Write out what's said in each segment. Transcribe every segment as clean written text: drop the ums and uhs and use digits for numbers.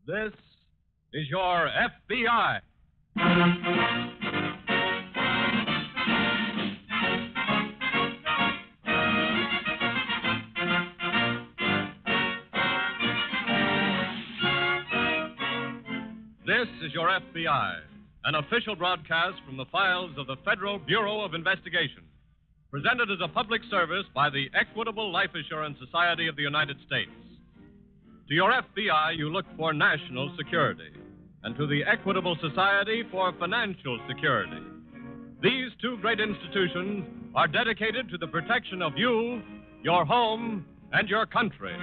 This is your FBI. This is your FBI, an official broadcast from the files of the Federal Bureau of Investigation, presented as a public service by the Equitable Life Assurance Society of the United States. To your FBI, you look for national security, and to the Equitable Society for financial security. These two great institutions are dedicated to the protection of you, your home, and your country.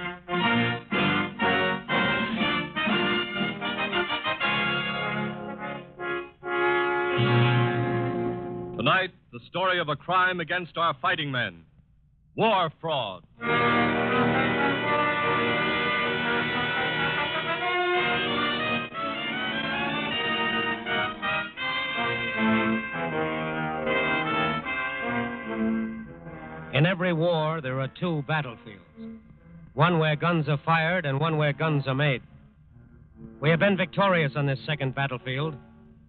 Tonight, the story of a crime against our fighting men. War fraud. In every war, there are two battlefields. One where guns are fired and one where guns are made. We have been victorious on this second battlefield.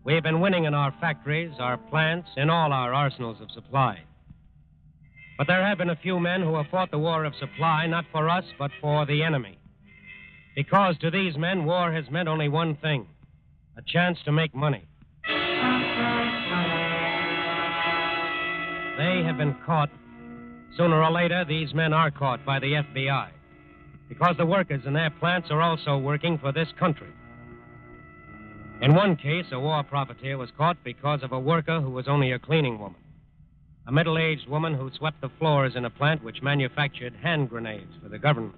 We have been winning in our factories, our plants, in all our arsenals of supply. But there have been a few men who have fought the war of supply, not for us, but for the enemy. Because to these men, war has meant only one thing: a chance to make money. They have been caught. Sooner or later, these men are caught by the FBI. Because the workers in their plants are also working for this country. In one case, a war profiteer was caught because of a worker who was only a cleaning woman. A middle-aged woman who swept the floors in a plant which manufactured hand grenades for the government.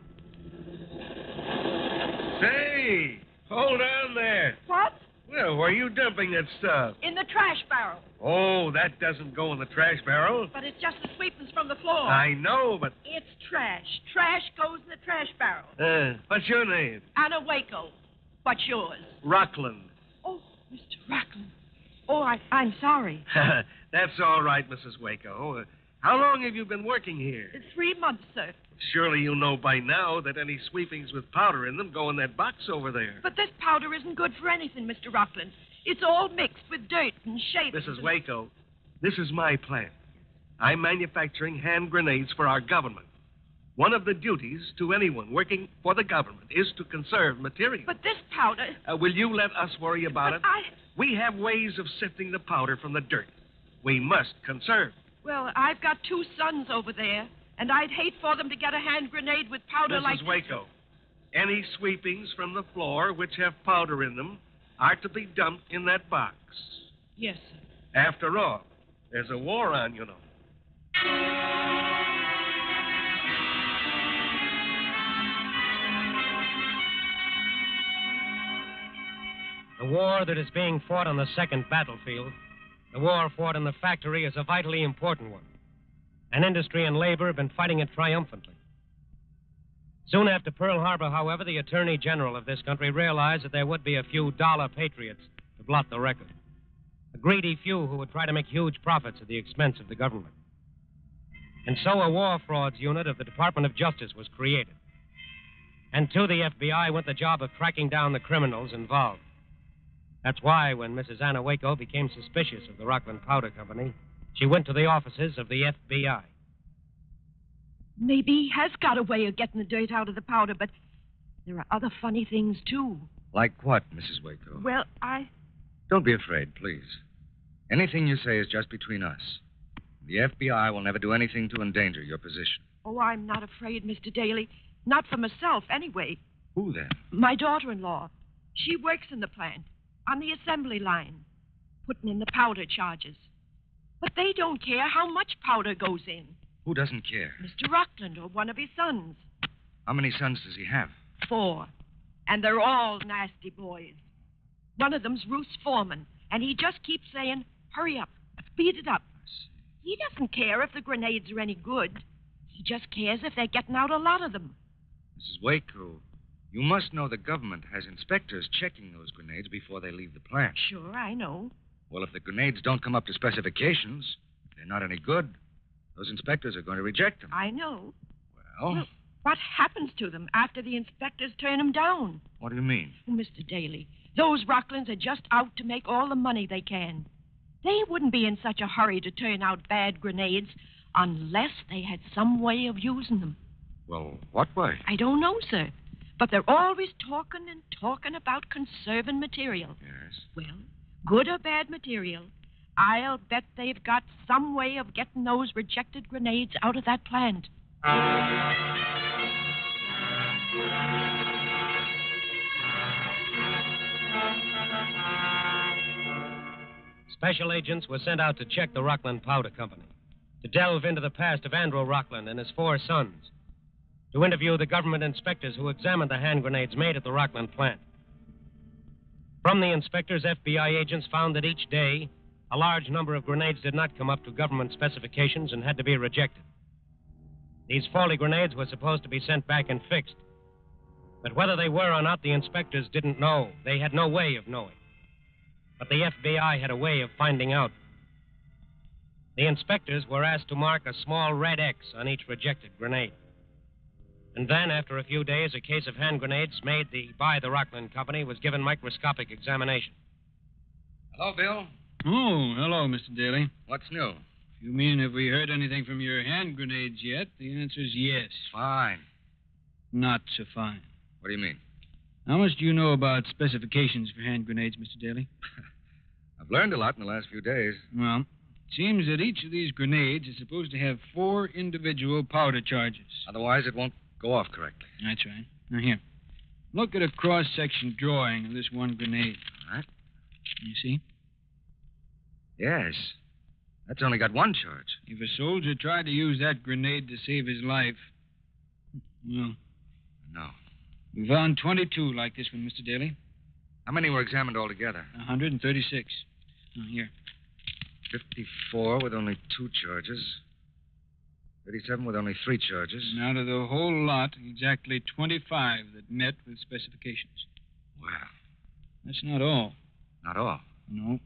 Say, hold on there. What? Well, where are you dumping that stuff? In the trash barrel. Oh, that doesn't go in the trash barrel. But it's just the sweepings from the floor. I know, but... It's trash. Trash goes in the trash barrel. What's your name? Anna Waco. What's yours? Rockland. Oh, Mr. Rockland. Oh, I'm sorry. That's all right, Mrs. Waco. How long have you been working here? 3 months, sir. Surely you know by now that any sweepings with powder in them go in that box over there. But this powder isn't good for anything, Mr. Rockland. It's all mixed with dirt and shapes. Mrs. Waco, this is my plant. I'm manufacturing hand grenades for our government. One of the duties to anyone working for the government is to conserve material. But this powder... will you let us worry about it? We have ways of sifting the powder from the dirt. We must conserve. Well, I've got 2 sons over there, and I'd hate for them to get a hand grenade with powder like... Mrs. Waco, any sweepings from the floor which have powder in them are to be dumped in that box. Yes, sir. After all, there's a war on, you know. The war that is being fought on the second battlefield, the war fought in the factory, is a vitally important one. And industry and labor have been fighting it triumphantly. Soon after Pearl Harbor, however, the Attorney General of this country realized that there would be a few dollar patriots to blot the record. A greedy few who would try to make huge profits at the expense of the government. And so a war frauds unit of the Department of Justice was created. And to the FBI went the job of tracking down the criminals involved. That's why when Mrs. Anna Waco became suspicious of the Rockland Powder Company, she went to the offices of the FBI. Maybe he has got a way of getting the dirt out of the powder, but there are other funny things, too. Like what, Mrs. Waco? Well, Don't be afraid, please. Anything you say is just between us. The FBI will never do anything to endanger your position. Oh, I'm not afraid, Mr. Daly. Not for myself, anyway. Who, then? My daughter-in-law. She works in the plant, on the assembly line, putting in the powder charges. But they don't care how much powder goes in. Who doesn't care? Mr. Rockland, or one of his sons. How many sons does he have? 4. And they're all nasty boys. One of them's Ruth's foreman, and he just keeps saying, hurry up, speed it up. He doesn't care if the grenades are any good. He just cares if they're getting out a lot of them. Mrs. Waco, you must know the government has inspectors checking those grenades before they leave the plant. Sure, I know. Well, if the grenades don't come up to specifications, if they're not any good, those inspectors are going to reject them. I know. Well, What happens to them after the inspectors turn them down? What do you mean? Oh, Mr. Daly, those Rocklands are just out to make all the money they can. They wouldn't be in such a hurry to turn out bad grenades unless they had some way of using them. Well, what way? I don't know, sir. But they're always talking and talking about conserving material. Yes. Well, good or bad material, I'll bet they've got some way of getting those rejected grenades out of that plant. Special agents were sent out to check the Rockland Powder Company, to delve into the past of Andrew Rockland and his 4 sons, to interview the government inspectors who examined the hand grenades made at the Rockland plant. From the inspectors, FBI agents found that each day, a large number of grenades did not come up to government specifications and had to be rejected. These faulty grenades were supposed to be sent back and fixed. But whether they were or not, the inspectors didn't know. They had no way of knowing. But the FBI had a way of finding out. The inspectors were asked to mark a small red X on each rejected grenade. And then, after a few days, a case of hand grenades made by the Rockland Company was given microscopic examination. Hello, Bill. Oh, hello, Mr. Daly. What's new? You mean have we heard anything from your hand grenades yet? The answer's yes. Fine. Not so fine. What do you mean? How much do you know about specifications for hand grenades, Mr. Daly? I've learned a lot in the last few days. Well, it seems that each of these grenades is supposed to have 4 individual powder charges. Otherwise, it won't go off correctly. That's right. Now, here. Look at a cross-section drawing of this one grenade. All right. You see? Yes. That's only got 1 charge. If a soldier tried to use that grenade to save his life, well... No. We found 22 like this one, Mr. Daly. How many were examined altogether? 136. Now, here. 54 with only 2 charges. 37 with only 3 charges. And out of the whole lot, exactly 25 that met with specifications. Wow. That's not all. Not all. No.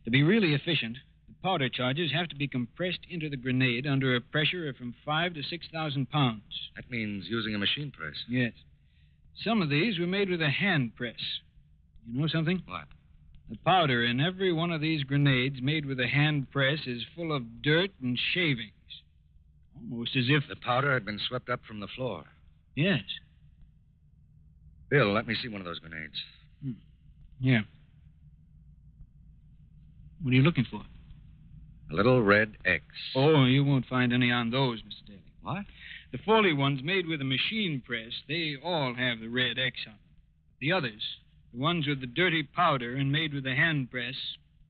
To be really efficient, the powder charges have to be compressed into the grenade under a pressure of from 5,000 to 6,000 pounds. That means using a machine press. Yes. Some of these were made with a hand press. You know something? What? The powder in every one of these grenades made with a hand press is full of dirt and shavings. Almost as if... The powder had been swept up from the floor. Yes. Bill, let me see one of those grenades. Here. What are you looking for? A little red X. Oh, you won't find any on those, Mr. Daly. What? The faulty ones made with a machine press, they all have the red X on them. The others, the ones with the dirty powder and made with a hand press,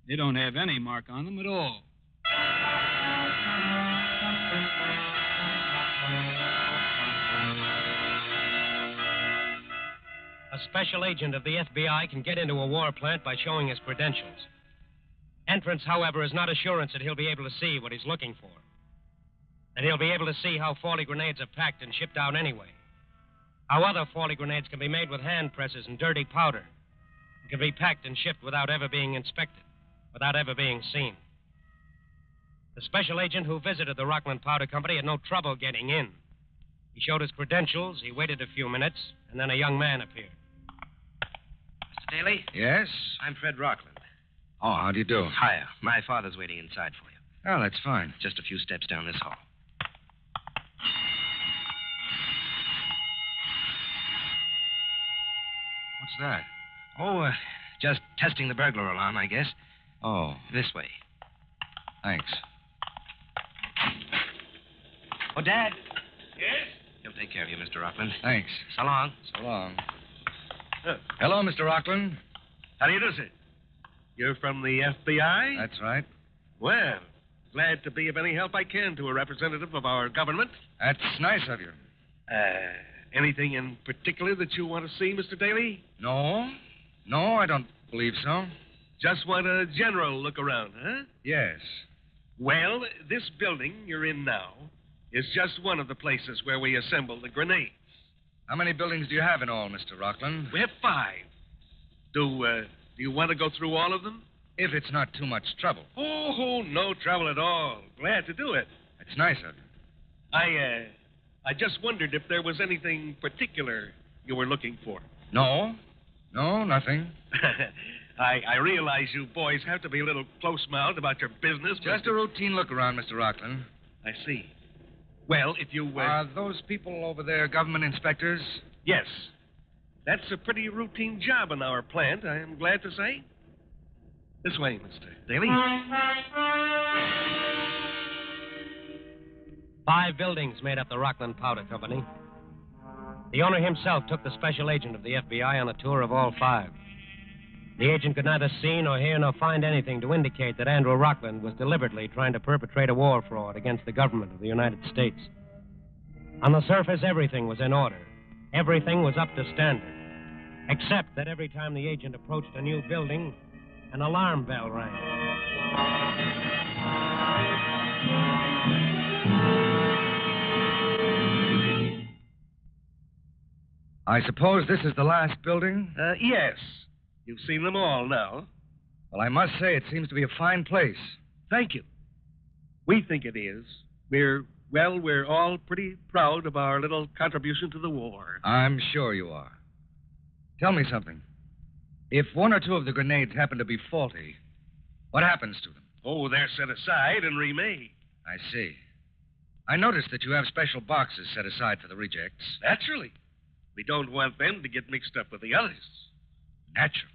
they don't have any mark on them at all. A special agent of the FBI can get into a war plant by showing his credentials. Entrance, however, is not assurance that he'll be able to see what he's looking for. That he'll be able to see how faulty grenades are packed and shipped out anyway. How other faulty grenades can be made with hand presses and dirty powder. And can be packed and shipped without ever being inspected, without ever being seen. The special agent who visited the Rockland Powder Company had no trouble getting in. He showed his credentials, he waited a few minutes, and then a young man appeared. Mr. Daly? Yes? I'm Fred Rockland. Oh, how do you do? Hiya. My father's waiting inside for you. Oh, that's fine. Just a few steps down this hall. What's that? Oh, just testing the burglar alarm, I guess. Oh, This way. thanks. Oh, Dad. Yes? He'll take care of you, Mr. Rockland. Thanks. So long. So long. Hello, Mr. Rockland. How do you do, sir? You're from the FBI? That's right. Well, glad to be of any help I can to a representative of our government. That's nice of you. Anything in particular that you want to see, Mr. Daly? No? No, I don't believe so. Just want a general look around, huh? Yes. Well, this building you're in now is just one of the places where we assemble the grenades. How many buildings do you have in all, Mr. Rockland? We have 5. Do you want to go through all of them? If it's not too much trouble. Oh, no trouble at all. Glad to do it. It's nice of you. I just wondered if there was anything particular you were looking for. No, nothing. I realize you boys have to be a little close-mouthed about your business. Just a routine look around, Mr. Rockland. I see. Well, if you... Are those people over there government inspectors? Yes. That's a pretty routine job in our plant, I am glad to say. This way, Mr. Daly. 5 buildings made up the Rockland Powder Company. The owner himself took the special agent of the FBI on a tour of all 5. The agent could neither see nor hear nor find anything to indicate that Andrew Rockland was deliberately trying to perpetrate a war fraud against the government of the United States. On the surface, everything was in order. Everything was up to standard. Except that every time the agent approached a new building, an alarm bell rang. I suppose this is the last building? Yes. You've seen them all now. Well, I must say it seems to be a fine place. Thank you. We think it is. We're all pretty proud of our little contribution to the war. I'm sure you are. Tell me something. If 1 or 2 of the grenades happen to be faulty, what happens to them? Oh, they're set aside and remade. I see. I noticed that you have special boxes set aside for the rejects. Naturally. We don't want them to get mixed up with the others. Naturally.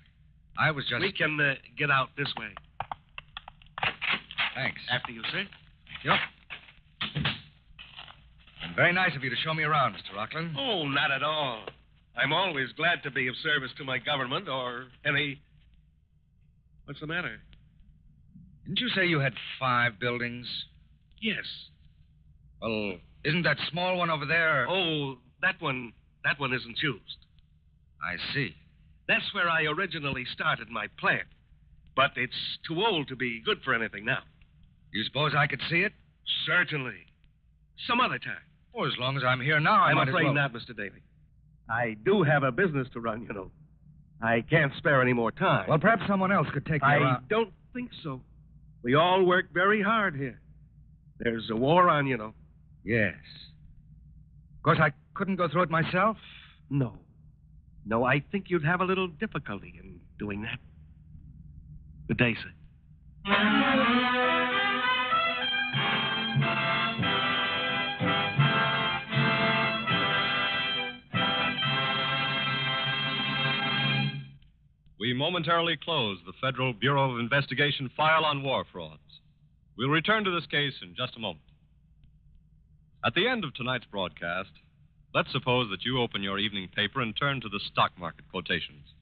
I was just... We can get out this way. Thanks. After you, sir. Yep. And very nice of you to show me around, Mr. Rockland. Oh, not at all. I'm always glad to be of service to my government or any... What's the matter? Didn't you say you had 5 buildings? Yes. Well, isn't that small one over there... Oh, that one isn't used. I see. That's where I originally started my plant. But it's too old to be good for anything now. You suppose I could see it? Certainly. Some other time. Oh, as long as I'm here now, I'm might afraid as well... not, Mr. Daly. I do have a business to run, you know. I can't spare any more time. Well, perhaps someone else could take me I around. don't think so. We all work very hard here. There's a war on, you know. Yes. Of course, I couldn't go through it myself. No. No, I think you'd have a little difficulty in doing that. Good day, sir. We momentarily close the Federal Bureau of Investigation file on war frauds. We'll return to this case in just a moment. At the end of tonight's broadcast, let's suppose that you open your evening paper and turn to the stock market quotations.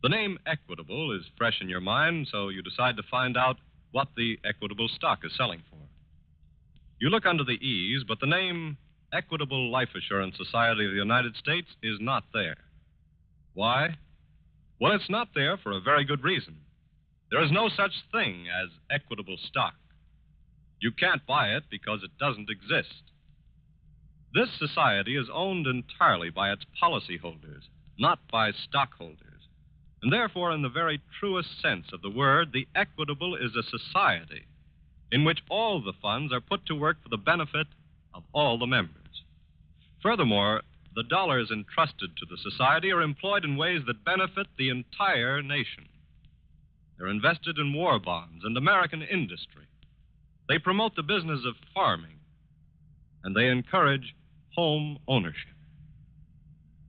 The name Equitable is fresh in your mind, so you decide to find out what the Equitable stock is selling for. You look under the E's, but the name Equitable Life Assurance Society of the United States is not there. Why? Well, it's not there for a very good reason. There is no such thing as equitable stock. You can't buy it because it doesn't exist. This society is owned entirely by its policyholders, not by stockholders. And therefore, in the very truest sense of the word, the Equitable is a society in which all the funds are put to work for the benefit of all the members. Furthermore, the dollars entrusted to the society are employed in ways that benefit the entire nation. They're invested in war bonds and American industry. They promote the business of farming, and they encourage home ownership.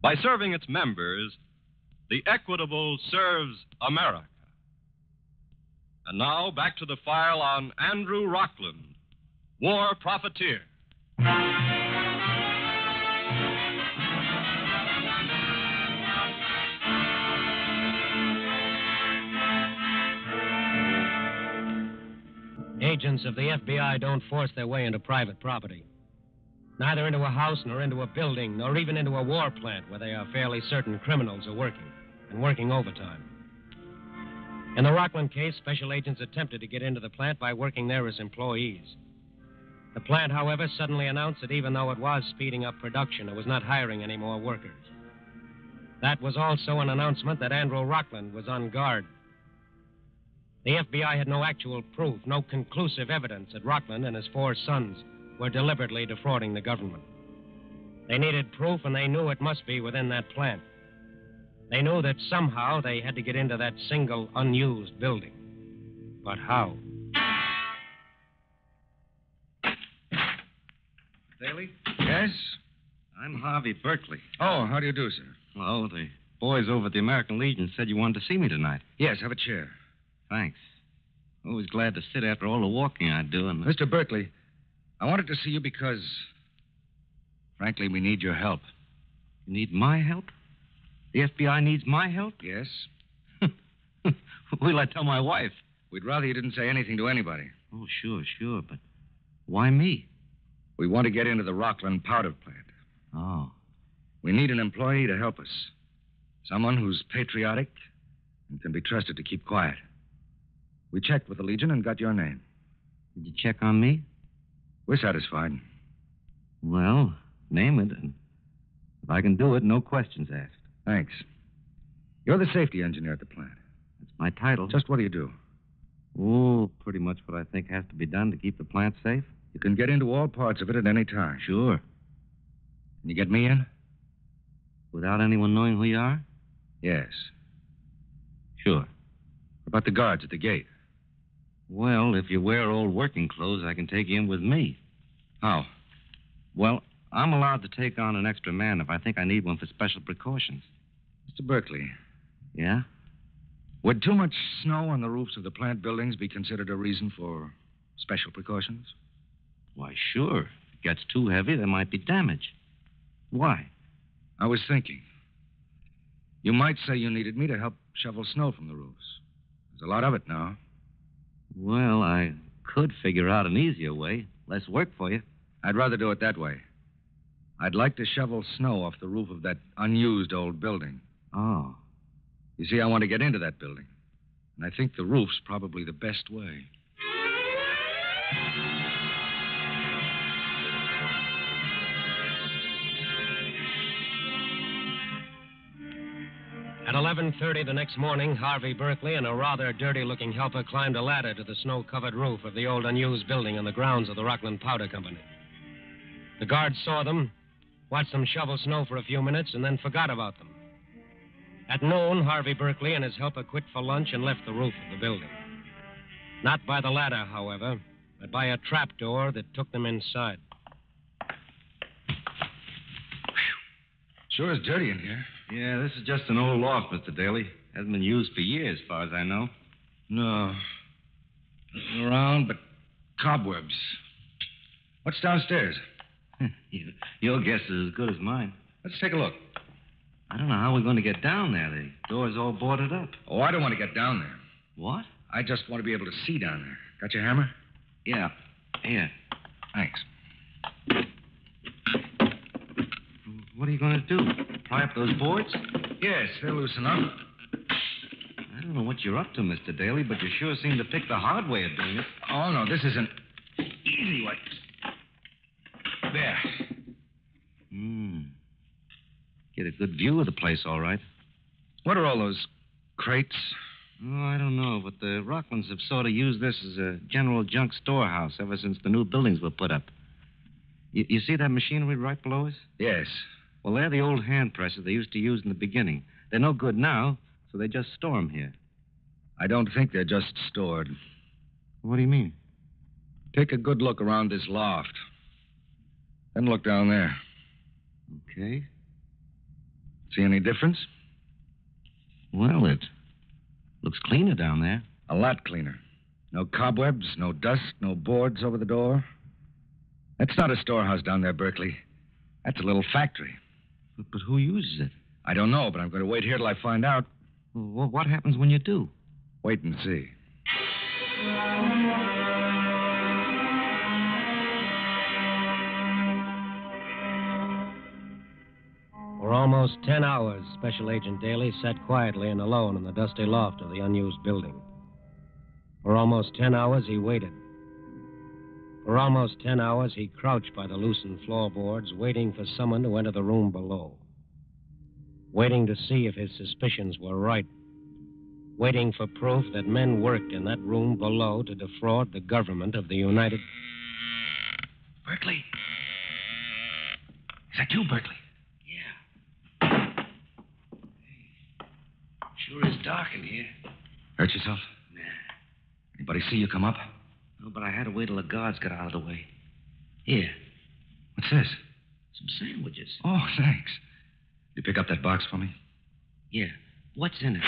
By serving its members, the Equitable serves America. And now, back to the file on Andrew Rockland, war profiteer. Agents of the FBI don't force their way into private property. Neither into a house, nor into a building, nor even into a war plant where they are fairly certain criminals are working, and working overtime. In the Rockland case, special agents attempted to get into the plant by working there as employees. The plant, however, suddenly announced that even though it was speeding up production, it was not hiring any more workers. That was also an announcement that Andrew Rockland was on guard. The FBI had no actual proof, no conclusive evidence that Rockland and his 4 sons were deliberately defrauding the government. They needed proof, and they knew it must be within that plant. They knew that somehow they had to get into that single unused building. But how? Daly? Yes? I'm Harvey Berkeley. Oh, how do you do, sir? Well, the boys over at the American Legion said you wanted to see me tonight. Yes, have a chair. Thanks. Always glad to sit after all the walking I do. And Mr. Berkeley, I wanted to see you because, frankly, we need your help. You need my help? The FBI needs my help? Yes? Will I tell my wife? We'd rather you didn't say anything to anybody. Oh, sure. But why me? We want to get into the Rockland powder plant. Oh. We need an employee to help us. Someone who's patriotic and can be trusted to keep quiet. We checked with the Legion and got your name. Did you check on me? We're satisfied. Well, name it. And if I can do it, no questions asked. Thanks. You're the safety engineer at the plant. That's my title. Just what do you do? Oh, pretty much what I think has to be done to keep the plant safe. You can get into all parts of it at any time. Sure. Can you get me in? Without anyone knowing who you are? Yes. Sure. What about the guards at the gate? Well, if you wear old working clothes, I can take you in with me. How? Well, I'm allowed to take on an extra man if I think I need one for special precautions. Mr. Berkeley, Yeah? would too much snow on the roofs of the plant buildings be considered a reason for special precautions? Why, sure. If it gets too heavy, there might be damage. Why? I was thinking. You might say you needed me to help shovel snow from the roofs. There's a lot of it now. Well, I could figure out an easier way. Less work for you. I'd rather do it that way. I'd like to shovel snow off the roof of that unused old building. Oh. You see, I want to get into that building. And I think the roof's probably the best way. At 11:30 the next morning, Harvey Berkeley and a rather dirty-looking helper climbed a ladder to the snow-covered roof of the old unused building on the grounds of the Rockland Powder Company. The guards saw them, watched them shovel snow for a few minutes, and then forgot about them. At noon, Harvey Berkeley and his helper quit for lunch and left the roof of the building. Not by the ladder, however, but by a trapdoor that took them inside. Sure is dirty in here. Yeah, this is just an old loft, Mr. Daly. Hasn't been used for years, as far as I know. No. Nothing around but cobwebs. What's downstairs? Your guess is as good as mine. Let's take a look. I don't know how we're going to get down there. The door's all boarded up. Oh, I don't want to get down there. What? I just want to be able to see down there. Got your hammer? Yeah. Here. Thanks. What are you going to do? Pry up those boards? Yes, they'll loosen up. I don't know what you're up to, Mr. Daly, but you sure seem to pick the hard way of doing it. Oh, no, this is an easy way. There. Get a good view of the place, all right. What are all those crates? Oh, I don't know, but the Rocklands have sort of used this as a general junk storehouse ever since the new buildings were put up. You see that machinery right below us? Yes. Well, they're the old hand presses they used to use in the beginning. They're no good now, so they just store them here. I don't think they're just stored. What do you mean? Take a good look around this loft. Then look down there. Okay. See any difference? Well, it looks cleaner down there. A lot cleaner. No cobwebs, no dust, no boards over the door. That's not a storehouse down there, Berkeley. That's a little factory. But who uses it? I don't know, but I'm going to wait here till I find out. Well, what happens when you do? Wait and see. For almost 10 hours, Special Agent Daly sat quietly and alone in the dusty loft of the unused building. For almost 10 hours, he waited. For almost 10 hours, he crouched by the loosened floorboards, waiting for someone to enter the room below. Waiting to see if his suspicions were right. Waiting for proof that men worked in that room below to defraud the government of the United... Berkeley. Is that you, Berkeley? Yeah. Sure is dark in here. Hurt yourself? Nah. Anybody see you come up? No, but I had to wait till the guards got out of the way. Here, What's this? some sandwiches. Oh, thanks. You pick up that box for me? Yeah. What's in it?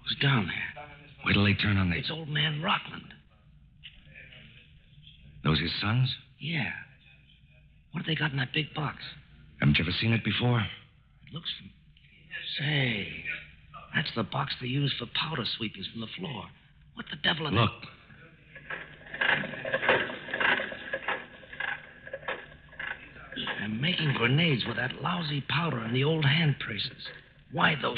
Who's down there? Wait till they turn on the... It's old man Rockland. Those his sons? Yeah. What have they got in that big box? Haven't you ever seen it before? It looks... Say, that's the box they use for powder sweepings from the floor. What the devil are they... Look. They're making grenades with that lousy powder in the old hand presses. Why those...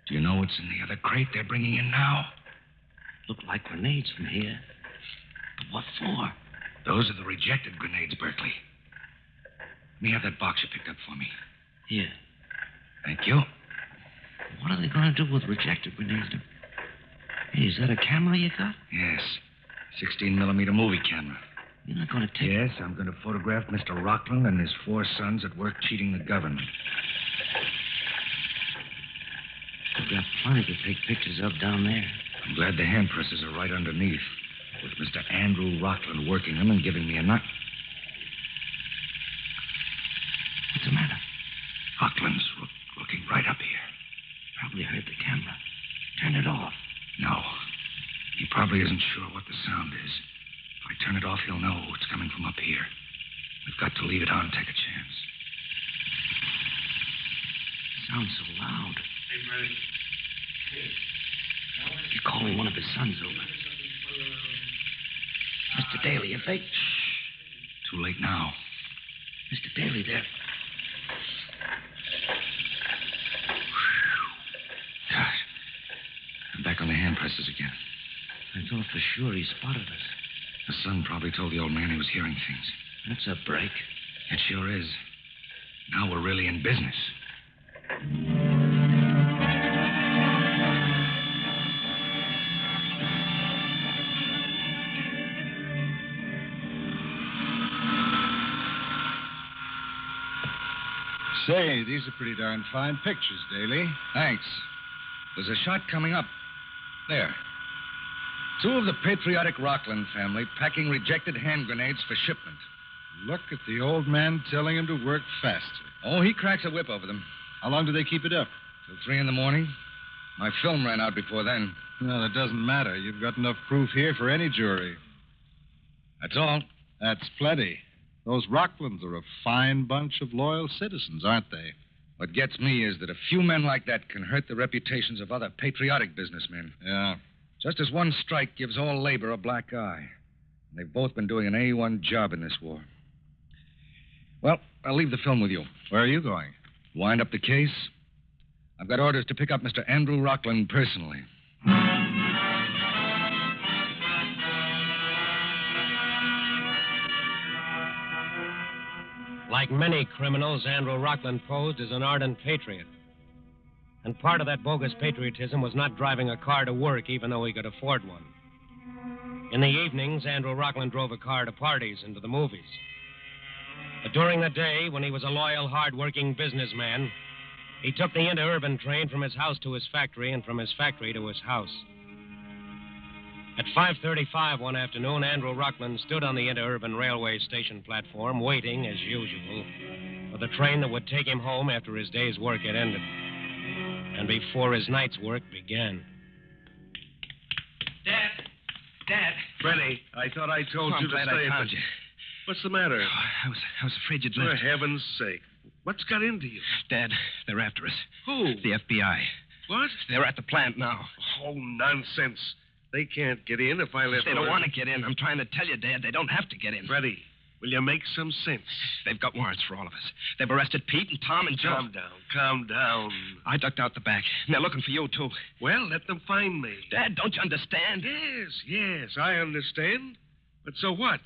Do you know what's in the other crate they're bringing in now? Look like grenades from here. But what for? Those are the rejected grenades, Berkeley. Let me have that box you picked up for me. Here. Thank you. What are they going to do with rejected grenades? Hey, is that a camera you got? Yes. 16-millimeter movie camera. You're not going to take... Yes, I'm going to photograph Mr. Rockland and his 4 sons at work cheating the government. We've got plenty to take pictures of down there. I'm glad the hand presses are right underneath, with Mr. Andrew Rockland working them and giving me a nut. What's the matter? Rockland's looking right up here. Probably heard the camera. Turn it off. No. He probably isn't sure what the sound is. If I turn it off, he'll know it's coming from up here. We've got to leave it on and take a chance. Sounds so loud. He's calling one of his sons over. Mr. Daly, if they... Shh. Too late now. Mr. Daly, there. Gosh. I'm back on the hand presses again. I thought for sure he spotted us. The son probably told the old man he was hearing things. That's a break. It sure is. Now we're really in business. Say, these are pretty darn fine pictures, Daly. Thanks. There's a shot coming up. There. 2 of the patriotic Rockland family packing rejected hand grenades for shipment. Look at the old man telling him to work faster. Oh, he cracks a whip over them. How long do they keep it up? Till 3 in the morning. My film ran out before then. Well, it doesn't matter. You've got enough proof here for any jury. That's all. That's plenty. Those Rocklands are a fine bunch of loyal citizens, aren't they? What gets me is that a few men like that can hurt the reputations of other patriotic businessmen. Yeah. Just as one strike gives all labor a black eye. And they've both been doing an A1 job in this war. Well, I'll leave the film with you. Where are you going? Wind up the case. I've got orders to pick up Mr. Andrew Rockland personally. Like many criminals, Andrew Rockland posed as an ardent patriot. And part of that bogus patriotism was not driving a car to work, even though he could afford one. In the evenings, Andrew Rockland drove a car to parties and to the movies. But during the day, when he was a loyal, hard-working businessman, he took the interurban train from his house to his factory and from his factory to his house. At 5:35 one afternoon, Andrew Rockland stood on the interurban railway station platform, waiting, as usual, for the train that would take him home after his day's work had ended. And before his night's work began. Dad. Freddie, I thought I told you to stay. I'm glad I found you. What's the matter? Oh, I was afraid you'd For left. heaven's sake. What's got into you? Dad, they're after us. Who? The FBI. What? They're at the plant now. Oh, nonsense. They can't get in if I let They don't want to get in. I'm trying to tell you, Dad, they don't have to get in. Freddie, will you make some sense? They've got warrants for all of us. They've arrested Pete and Tom and Joe. Calm down. I ducked out the back. And they're looking for you, too. Well, let them find me. Dad, don't you understand? Yes, I understand. But so what?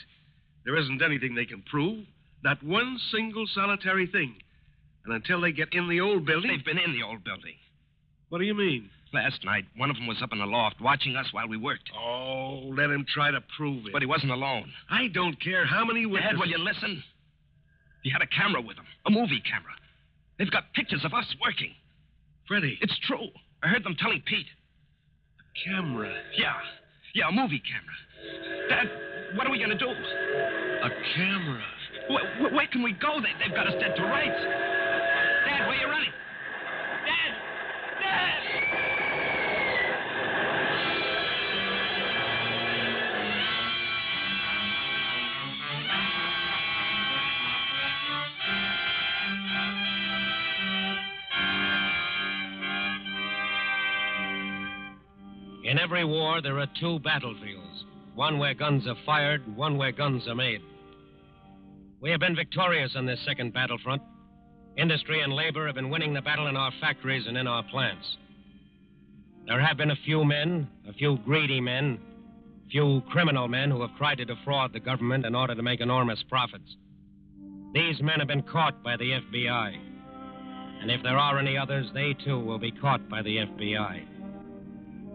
There isn't anything they can prove. Not one single solitary thing. And until they get in the old building... They've been in the old building. What do you mean? Last night, one of them was up in the loft watching us while we worked. Oh, let him try to prove it. But he wasn't alone. I don't care how many witnesses... Dad, will you listen? He had a camera with him, a movie camera. They've got pictures of us working. Freddie. It's true. I heard them telling Pete. A camera. Yeah, a movie camera. Dad, what are we going to do? A camera. Where can we go? They've got us dead to rights. Dad, where are you running? Dad! In every war, there are two battlefields. One where guns are fired, and one where guns are made. We have been victorious on this second battlefront. Industry and labor have been winning the battle in our factories and in our plants. There have been a few men, a few greedy men, a few criminal men who have tried to defraud the government in order to make enormous profits. These men have been caught by the FBI. And if there are any others, they too will be caught by the FBI.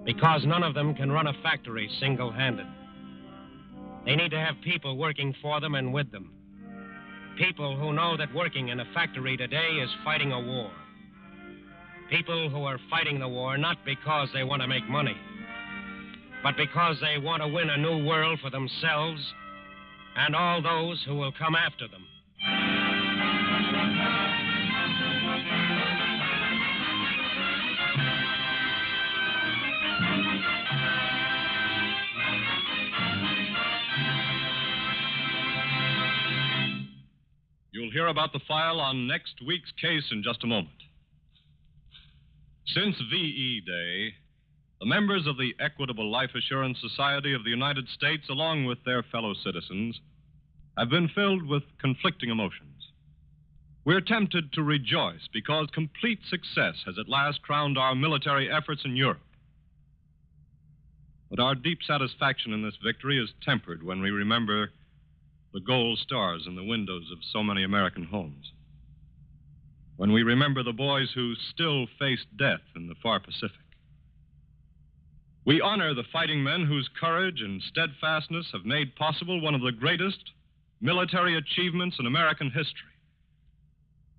Because none of them can run a factory single-handed. They need to have people working for them and with them. People who know that working in a factory today is fighting a war. People who are fighting the war not because they want to make money, but because they want to win a new world for themselves and all those who will come after them. You'll hear about the file on next week's case in just a moment. Since VE Day, the members of the Equitable Life Assurance Society of the United States, along with their fellow citizens, have been filled with conflicting emotions. We're tempted to rejoice because complete success has at last crowned our military efforts in Europe. But our deep satisfaction in this victory is tempered when we remember the gold stars in the windows of so many American homes. When we remember the boys who still face death in the far Pacific. We honor the fighting men whose courage and steadfastness have made possible one of the greatest military achievements in American history.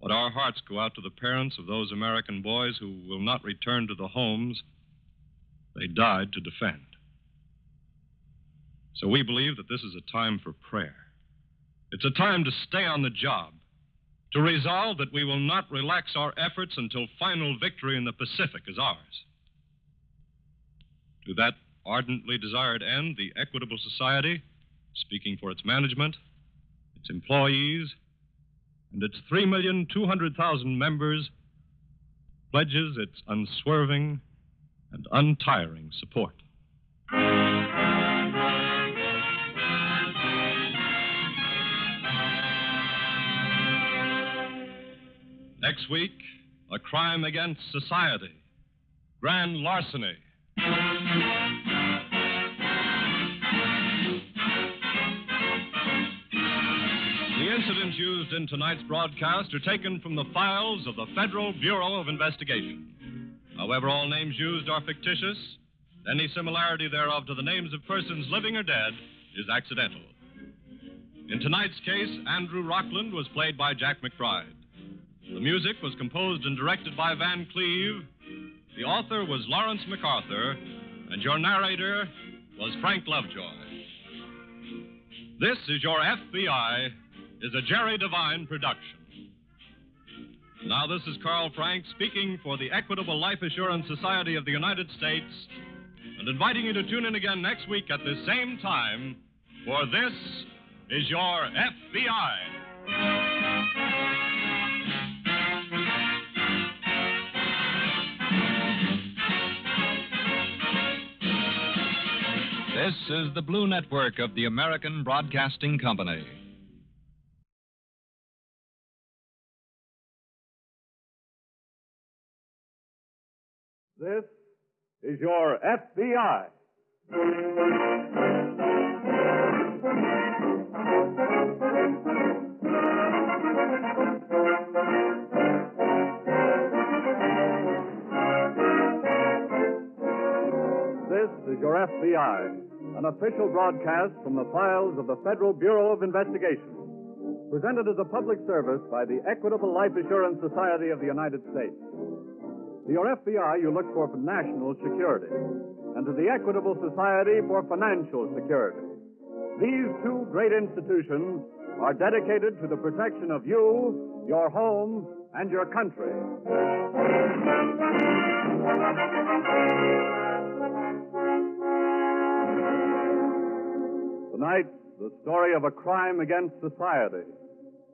But our hearts go out to the parents of those American boys who will not return to the homes they died to defend. So we believe that this is a time for prayer. It's a time to stay on the job, to resolve that we will not relax our efforts until final victory in the Pacific is ours. To that ardently desired end, the Equitable Society, speaking for its management, its employees, and its 3,200,000 members, pledges its unswerving and untiring support. Next week, a crime against society, grand larceny. The incidents used in tonight's broadcast are taken from the files of the Federal Bureau of Investigation. However, all names used are fictitious. Any similarity thereof to the names of persons living or dead is accidental. In tonight's case, Andrew Rockland was played by Jack McBride. The music was composed and directed by Van Cleve. The author was Lawrence MacArthur, and your narrator was Frank Lovejoy. This is Your FBI is a Jerry Devine production. Now, this is Carl Frank speaking for the Equitable Life Assurance Society of the United States and inviting you to tune in again next week at this same time, for this is Your FBI. This is the Blue Network of the American Broadcasting Company. This is Your FBI. is your FBI, an official broadcast from the files of the Federal Bureau of Investigation. Presented as a public service by the Equitable Life Assurance Society of the United States. To your FBI, you look for national security, and to the Equitable Society for financial security. These two great institutions are dedicated to the protection of you, your home, and your country. Tonight, the story of a crime against society,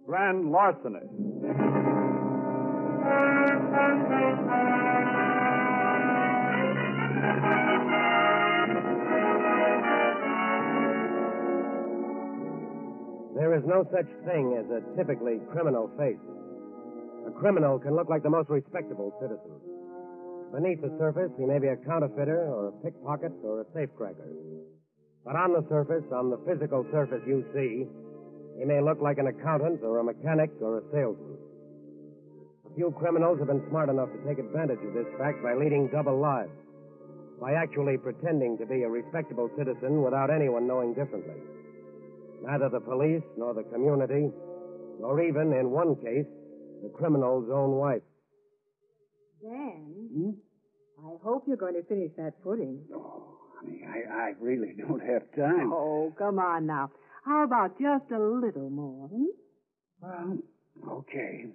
grand larceny. There is no such thing as a typically criminal face. A criminal can look like the most respectable citizen. Beneath the surface, he may be a counterfeiter or a pickpocket or a safecracker. But on the surface, on the physical surface you see, he may look like an accountant or a mechanic or a salesman. A few criminals have been smart enough to take advantage of this fact by leading double lives, by actually pretending to be a respectable citizen without anyone knowing differently. Neither the police nor the community, nor even, in one case, the criminal's own wife. Dan, I hope you're going to finish that pudding. Oh, honey, I really don't have time. Oh, come on now. How about just a little more? Well, okay.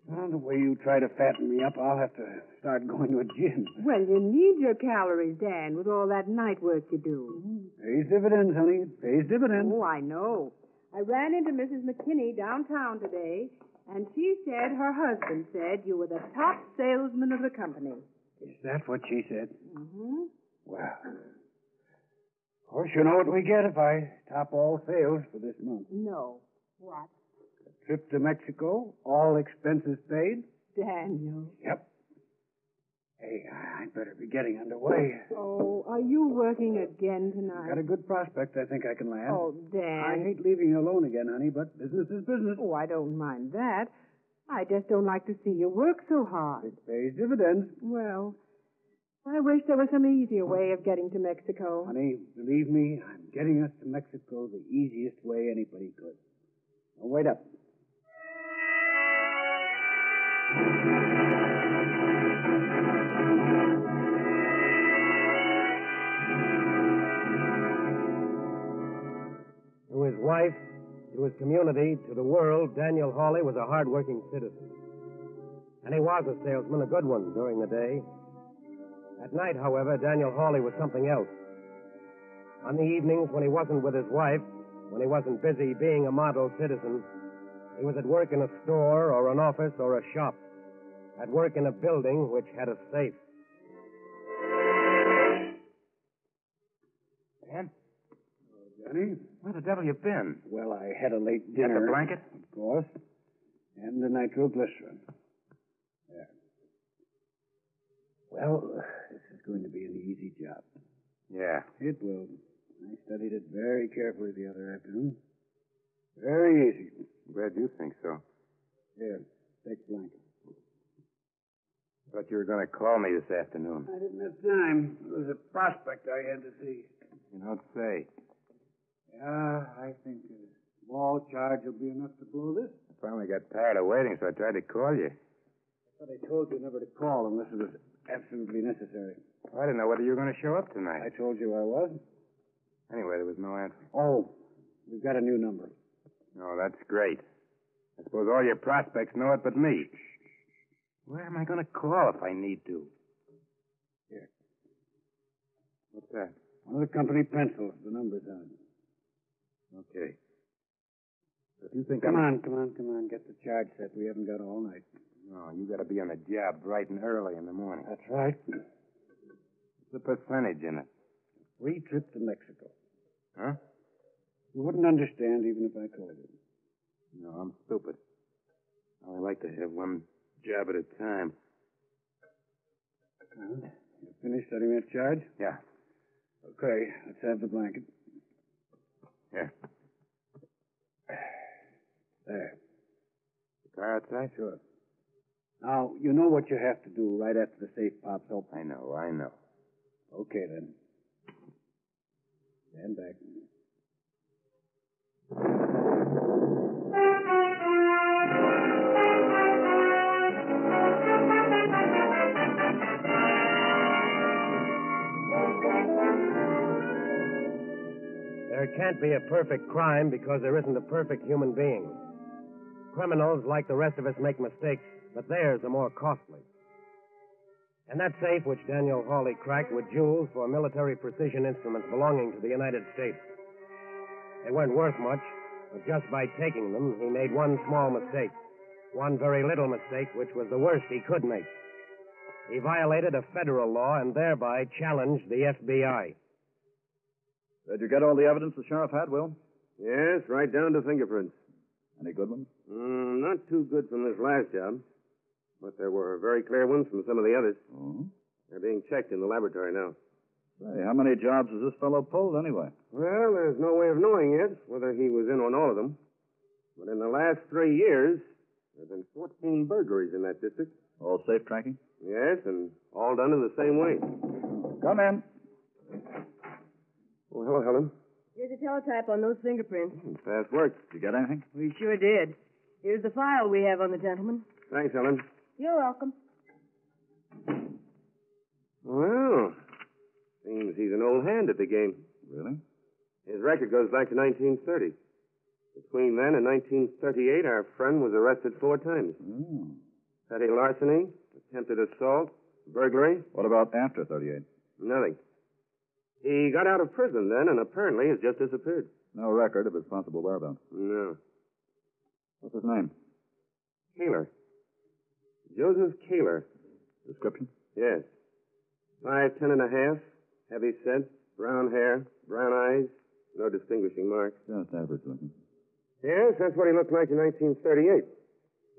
Well, the way you try to fatten me up, I'll have to start going to a gym. Well, you need your calories, Dan, with all that night work you do. Pays dividends, honey. Pays dividends. Oh, I know. I ran into Mrs. McKinney downtown today, and she said her husband said you were the top salesman of the company. Is that what she said? Mm-hmm. Well, of course, you know what we get if I top all sales for this month. No. What? A trip to Mexico, all expenses paid. Daniel. Yep. Hey, I'd better be getting underway. Oh, are you working again tonight? Got a good prospect I think I can land. Oh, Dan. I hate leaving you alone again, honey, but business is business. Oh, I don't mind that. I just don't like to see you work so hard. It pays dividends. Well, I wish there was some easier way of getting to Mexico. Honey, believe me, I'm getting us to Mexico the easiest way anybody could. Now, wait up. To his wife, to his community, to the world, Daniel Hawley was a hard-working citizen. And he was a salesman, a good one, during the day. At night, however, Daniel Hawley was something else. On the evenings, when he wasn't with his wife, when he wasn't busy being a model citizen, he was at work in a store or an office or a shop, at work in a building which had a safe. Dan? Johnny? Where the devil you been? Well, I had a late dinner. Got the blanket? Of course. And the nitroglycerin. There. Well, this is going to be an easy job. Yeah. It will. I studied it very carefully the other afternoon. Very easy. Glad you think so. Here, take the blanket. Thought you were going to call me this afternoon. I didn't have time. There was a prospect I had to see. You don't say. Yeah, I think a small charge will be enough to blow this. I finally got tired of waiting, so I tried to call you. I thought I told you never to call unless it was absolutely necessary. I didn't know whether you were going to show up tonight. I told you I was. Anyway, there was no answer. Oh, we've got a new number. Oh, that's great. I suppose all your prospects know it but me. Where am I going to call if I need to? Here. What's that? One of the company pencils. The number's on it. Okay. If you think Come on. Get the charge set. We haven't got all night. No, you got to be on the job bright and early in the morning. That's right. What's the percentage in it? Free trip to Mexico. Huh? You wouldn't understand even if I told you. No, I'm stupid. I only like to have one job at a time. Well, you finished setting that charge? Yeah. Okay, let's have the blanket. Here. There. The car outside? Sure. Now, you know what you have to do right after the safe pops open. I know. Okay, then. Stand back. There can't be a perfect crime because there isn't a perfect human being. Criminals, like the rest of us, make mistakes, but theirs are more costly. And that safe which Daniel Hawley cracked with jewels for military precision instruments belonging to the United States. They weren't worth much, but just by taking them, he made one small mistake. One very little mistake, which was the worst he could make. He violated a federal law and thereby challenged the FBI. Did you get all the evidence the sheriff had, Will? Yes, right down to fingerprints. Any good ones? Not too good from this last job. But there were very clear ones from some of the others. Oh? They're being checked in the laboratory now. Say, how many jobs has this fellow pulled, anyway? Well, there's no way of knowing yet whether he was in on all of them. But in the last 3 years, there have been 14 burglaries in that district. All safe tracking? Yes, and all done in the same way. Come in. Oh, hello, Helen. Here's a teletype on those fingerprints. Fast work. Did you get anything? We sure did. Here's the file we have on the gentleman. Thanks, Helen. You're welcome. Well, seems he's an old hand at the game. Really? His record goes back to 1930. Between then and 1938, our friend was arrested 4 times. Oh. Petty larceny, attempted assault, burglary. What about after 38? Nothing. He got out of prison then and apparently has just disappeared. No record of his possible whereabouts. No. What's his name? Kaler. Joseph Kaler. Description? Yes. 5'10" and a half, heavy set, brown hair, brown eyes, no distinguishing marks. Just average looking. Yes, that's what he looked like in 1938,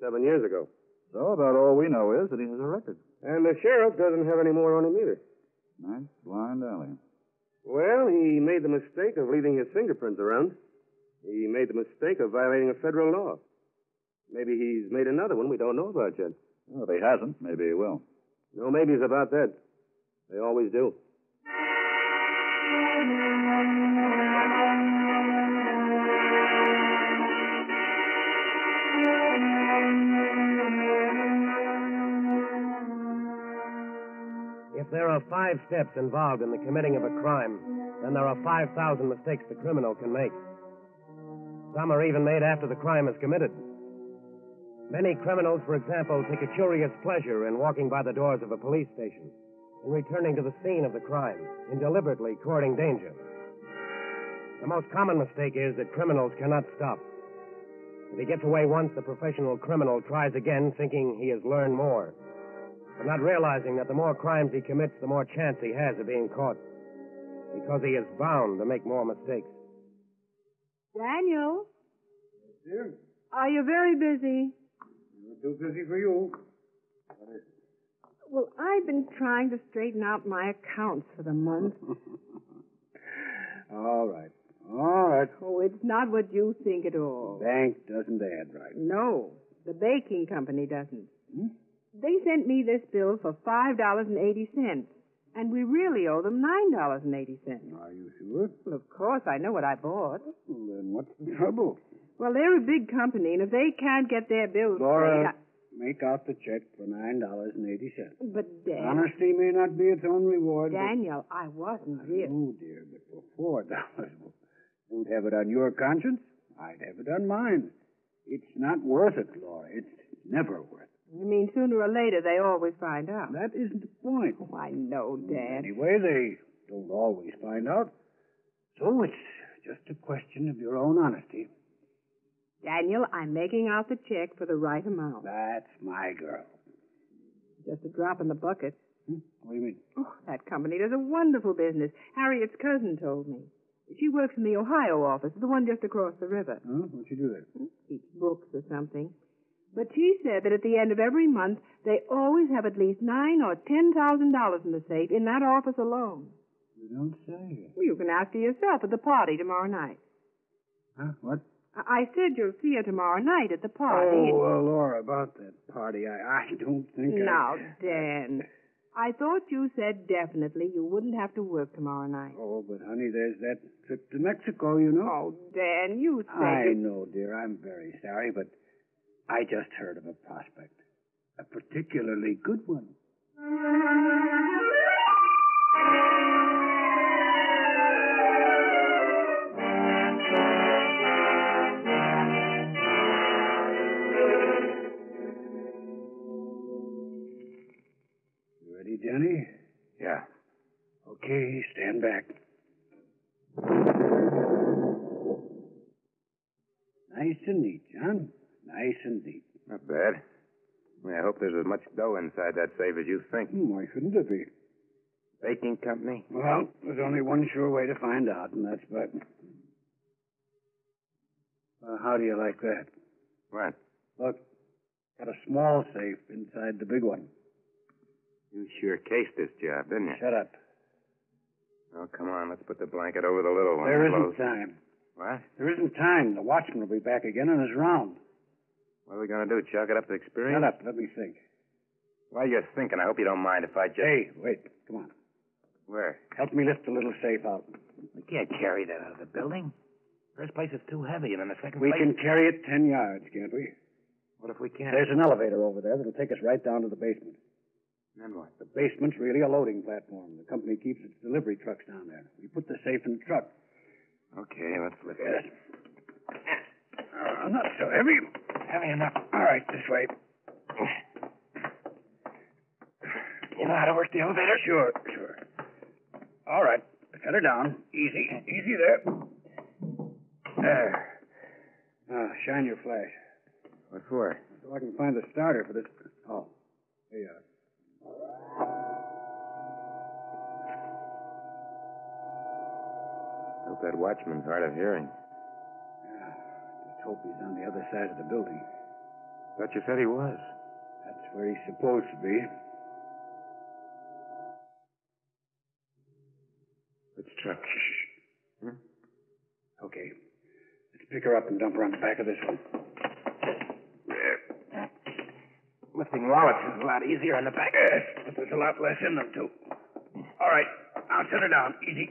7 years ago. So about all we know is that he has a record. And the sheriff doesn't have any more on him either. Nice blind alley. Well, he made the mistake of leaving his fingerprints around. He made the mistake of violating a federal law. Maybe he's made another one we don't know about yet. Well, if he hasn't, maybe he will. No maybes about that. They always do. If there are 5 steps involved in the committing of a crime, then there are 5,000 mistakes the criminal can make. Some are even made after the crime is committed. Many criminals, for example, take a curious pleasure in walking by the doors of a police station, in returning to the scene of the crime, in deliberately courting danger. The most common mistake is that criminals cannot stop. If he gets away once, the professional criminal tries again, thinking he has learned more, but not realizing that the more crimes he commits, the more chance he has of being caught, because he is bound to make more mistakes. Daniel? Yes, dear? Are you very busy? Not too busy for you. What is it? Well, I've been trying to straighten out my accounts for the month. All right. All right. Oh, it's not what you think at all. Bank doesn't add right. No, the baking company doesn't. Hmm? They sent me this bill for $5.80, and we really owe them $9.80. Are you sure? Well, of course, I know what I bought. Well, then what's the trouble? Well, they're a big company, and if they can't get their bills Laura, paid... make out the check for $9.80. But, Dad... Honesty may not be its own reward. Daniel, I wasn't really... Oh, dear, but for $4, don't have it on your conscience. I'd have it on mine. It's not worth it, Laura. It's never worth it. You mean sooner or later they always find out? That isn't the point. Oh, I know, Dad. Anyway, they don't always find out. So it's just a question of your own honesty. Daniel, I'm making out the check for the right amount. That's my girl. Just a drop in the bucket. What do you mean? Oh, that company does a wonderful business. Harriet's cousin told me. She works in the Ohio office, the one just across the river. Huh? What'd she do there? Keeps books or something. But she said that at the end of every month, they always have at least $9,000 or $10,000 in the safe in that office alone. You don't say. Well, you can ask her yourself at the party tomorrow night. Huh? What? I said you'll see her tomorrow night at the party. Oh, Laura, about that party, I don't think Now, Dan, I thought you said definitely you wouldn't have to work tomorrow night. Oh, but, honey, there's that trip to Mexico, you know. Oh, Dan, you said I know, dear. I'm very sorry, but I just heard of a prospect. A particularly good one. You ready, Johnny? Yeah. Okay, stand back. Nice and neat, John. Nice and neat. Not bad. I hope there's as much dough inside that safe as you think. Why shouldn't it be? Baking company? Well, there's only one sure way to find out, and that's by... how do you like that? What? Look, got a small safe inside the big one. You sure cased this job, didn't you? Shut up. Oh, come on. Let's put the blanket over the little one. There Close. isn't time. What? There isn't time. The watchman will be back again on his round. What are we going to do? Chalk it up to experience? Shut up. Let me think. While you're thinking, I hope you don't mind if I just... Hey, wait. Come on. Where? Help me lift the little safe out. We can't carry that out of the building. First place is too heavy, and then the second We place... can carry it 10 yards, can't we? What if we can't? There's an elevator over there that'll take us right down to the basement. Then what? The basement's really a loading platform. The company keeps its delivery trucks down there. We put the safe in the truck. Okay, let's lift Yes. it. Not so heavy. Heavy enough. All right, this way. You know how to work the elevator? Sure. All right. Set her down. Easy there. There. Now, shine your flash. What for? So I can find the starter for this. Oh, here you are. Hope that watchman's hard of hearing. Yeah. Just hope he's on the other side of the building. Thought you said he was. That's where he's supposed to be. Let's try. Shh. Okay. Let's pick her up and dump her on the back of this one. Lifting wallets is a lot easier on the back. Yes, but there's a lot less in them, too. All right. Now set her down. Easy.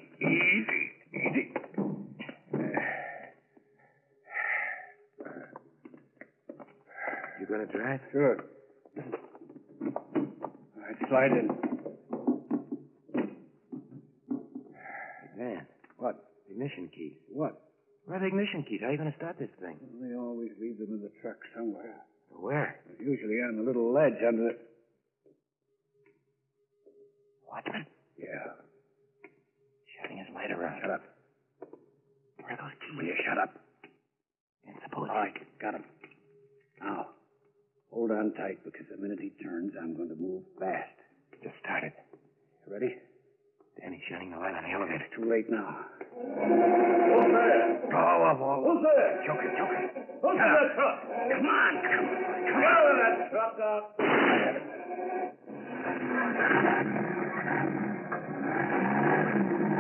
You gonna drive? Sure. All right, slide in. Man. What? Ignition keys. What? Where are the ignition keys? How are you gonna start this thing? They always leave them in the truck somewhere. Where? Usually on the little ledge under the... Watchman? Yeah. Shining his light around. Shut up. Where are those keys? Will you shut up? And suppose... All right, got him. Now, hold on tight, because the minute he turns, I'm going to move fast. Just started. You ready? Danny's shining the light on the elevator. It's too late now. Who's there? Oh, of all... Who's there? Joker. Who's in that truck? Come on. Get out of that truck now.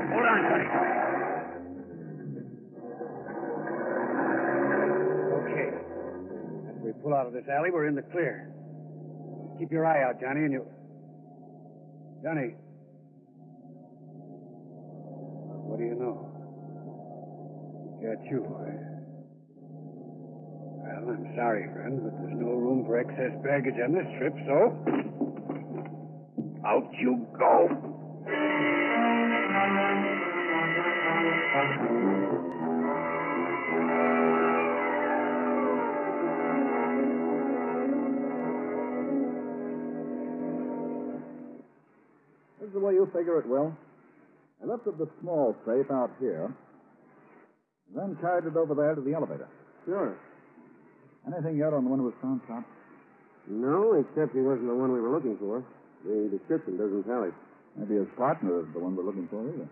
Hold on, buddy. Okay. As we pull out of this alley, we're in the clear. Keep your eye out, Johnny, and you... Johnny. What do you know? Got you. Well, I'm sorry, friend, but there's no room for excess baggage on this trip, so... Out you go. This is the way you figure it, Will. I lifted the small safe out here, then carried it over there to the elevator. Sure. Anything yet on when it was found, Tom? No, except he wasn't the one we were looking for. The description doesn't tally. Maybe his partner is the one we're looking for, either.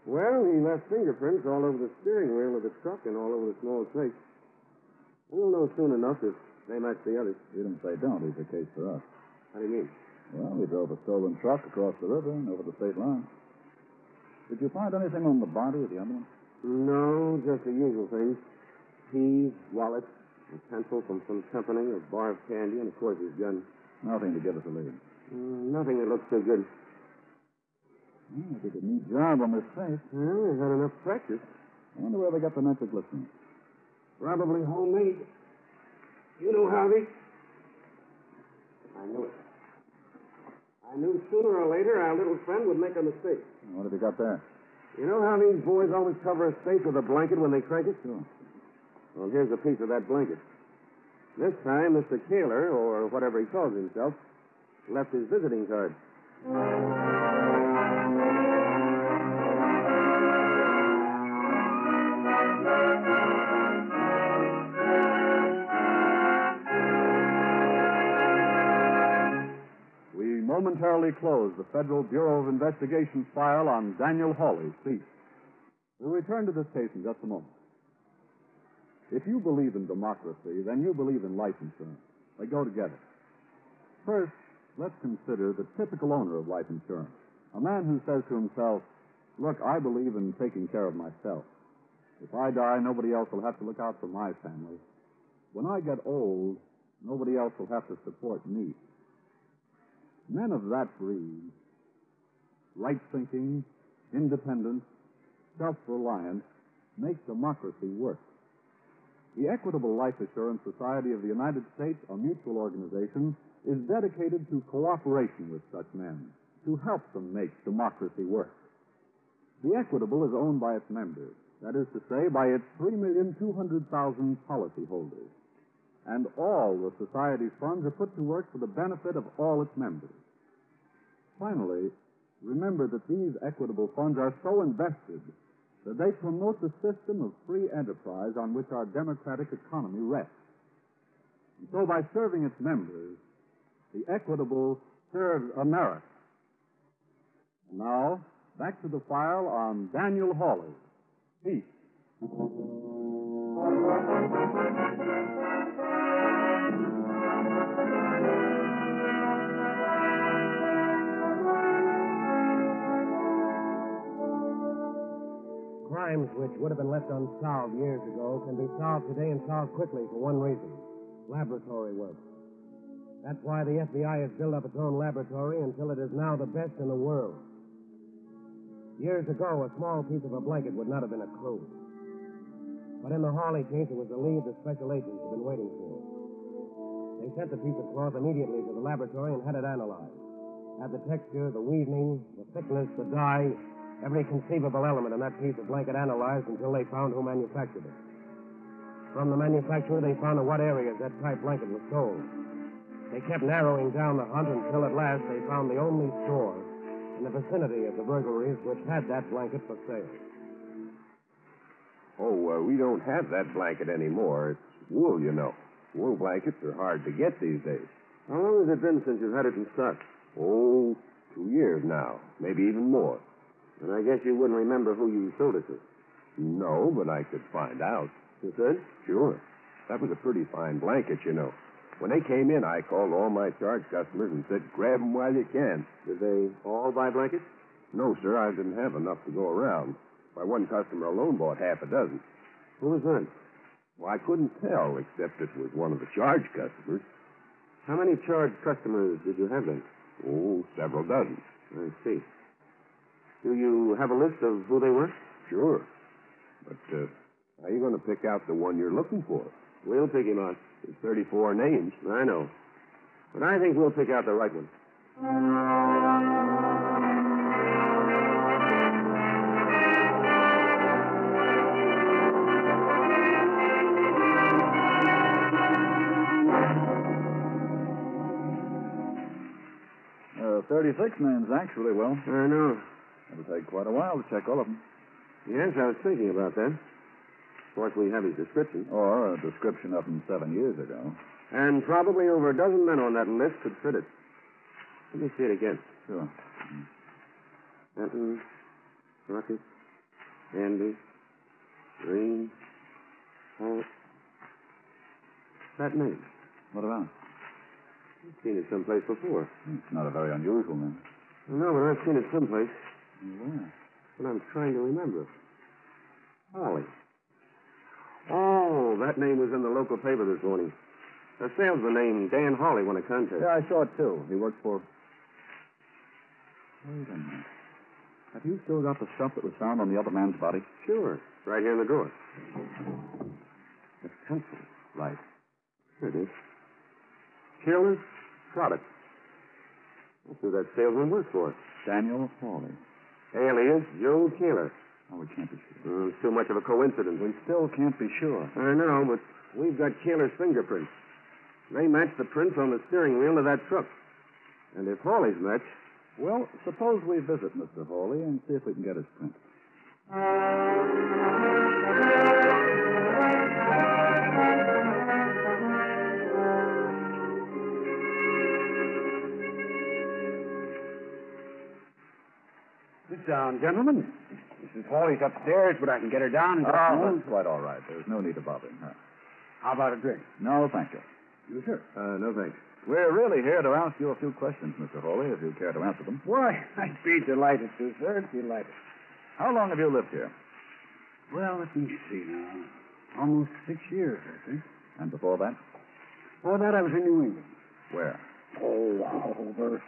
Well, he left fingerprints all over the steering wheel of the truck and all over the small safe. We'll know soon enough if they match the others. Even if they don't, he's a case for us. How do you mean? Well, we drove a stolen truck across the river and over the state line. Did you find anything on the body of the other one? No, just the usual things. Keys, wallet, a pencil from some company, a bar of candy, and, of course, his gun. Nothing to give us a lead. Nothing that looks so good. Well, they did a neat job on this face. Well, they've had enough practice. I wonder where they got the nitroglycerin. Probably homemade. You know, Harvey. I knew it. I knew sooner or later our little friend would make a mistake. What have you got there? You know how these boys always cover a safe with a blanket when they crank it? Sure. Well, here's a piece of that blanket. This time, Mr. Kaler, or whatever he calls himself, left his visiting card. We momentarily close the Federal Bureau of Investigation's file on Daniel Hawley, thief. We'll return to this case in just a moment. If you believe in democracy, then you believe in life insurance. They go together. First, let's consider the typical owner of life insurance, a man who says to himself, look, I believe in taking care of myself. If I die, nobody else will have to look out for my family. When I get old, nobody else will have to support me. Men of that breed, right-thinking, independent, self-reliant, make democracy work. The Equitable Life Assurance Society of the United States, a mutual organization, is dedicated to cooperation with such men, to help them make democracy work. The Equitable is owned by its members, that is to say, by its 3,200,000 policyholders. And all the Society's funds are put to work for the benefit of all its members. Finally, remember that these Equitable funds are so invested that they promote the system of free enterprise on which our democratic economy rests. And so by serving its members, the Equitable serves America. And now, back to the file on Daniel Hawley. Peace. Crimes which would have been left unsolved years ago can be solved today and solved quickly for one reason: laboratory work. That's why the FBI has built up its own laboratory until it is now the best in the world. Years ago, a small piece of a blanket would not have been a clue. But in the Hawley case, it was the lead the special agents had been waiting for. They sent the piece of cloth immediately to the laboratory and had it analyzed. Had the texture, the weaving, the thickness, the dye, every conceivable element in that piece of blanket analyzed until they found who manufactured it. From the manufacturer, they found in what areas that type blanket was sold. They kept narrowing down the hunt until at last they found the only store in the vicinity of the burglaries which had that blanket for sale. We don't have that blanket anymore. It's wool, you know. Wool blankets are hard to get these days. How long has it been since you've had it in stock? 2 years now, maybe even more. And I guess you wouldn't remember who you sold it to. No, but I could find out. You could? Sure. That was a pretty fine blanket, you know. When they came in, I called all my charge customers and said, grab them while you can. Did they all buy blankets? No, sir, I didn't have enough to go around. Why, one customer alone bought half a dozen. Who was that? Well, I couldn't tell, except it was one of the charge customers. How many charge customers did you have then? Several dozen. I see. Do you have a list of who they were? Sure. But how are you going to pick out the one you're looking for? We'll pick him out. There's 34 names. I know. But I think we'll pick out the right one. There are 36 names, actually, Will. I know. It'll take quite a while to check all of them. Yes, I was thinking about that. Of course, we have his description. Or a description of him 7 years ago. And probably over a dozen men on that list could fit it. Let me see it again. Sure. Benton, Crockett, Andy, Green, Holt. That name. What about it? I've seen it someplace before. It's not a very unusual name. No, but I've seen it someplace. Where? But I'm trying to remember. Hawley. Oh, that name was in the local paper this morning. A salesman named Dan Hawley won a contest. Yeah, I saw it, too. He works for... Wait a minute. Have you still got the stuff that was found on the other man's body? Sure. It's right here in the drawer. The pencil. Right. Here it is. Killer's product. That's who that salesman works for. Daniel Hawley. Alias Joe Keeler. Oh, we can't be sure. It's too much of a coincidence. We still can't be sure. I know, but we've got Keeler's fingerprints. They match the prints on the steering wheel of that truck. And if Hawley's match... Well, suppose we visit Mr. Hawley and see if we can get his print. Sit down, gentlemen. Mrs. Hawley's upstairs, but I can get her down and... Oh, that's quite all right. There's no need to bother her. How about a drink? No, thank you. You, sir? No thanks. We're really here to ask you a few questions, Mr. Hawley, if you care to answer them. Why, I'd be delighted to, sir. Delighted. How long have you lived here? Well, let me see now. Almost 6 years, I think. And before that? Before that, I was in New England. Where? Oh, over.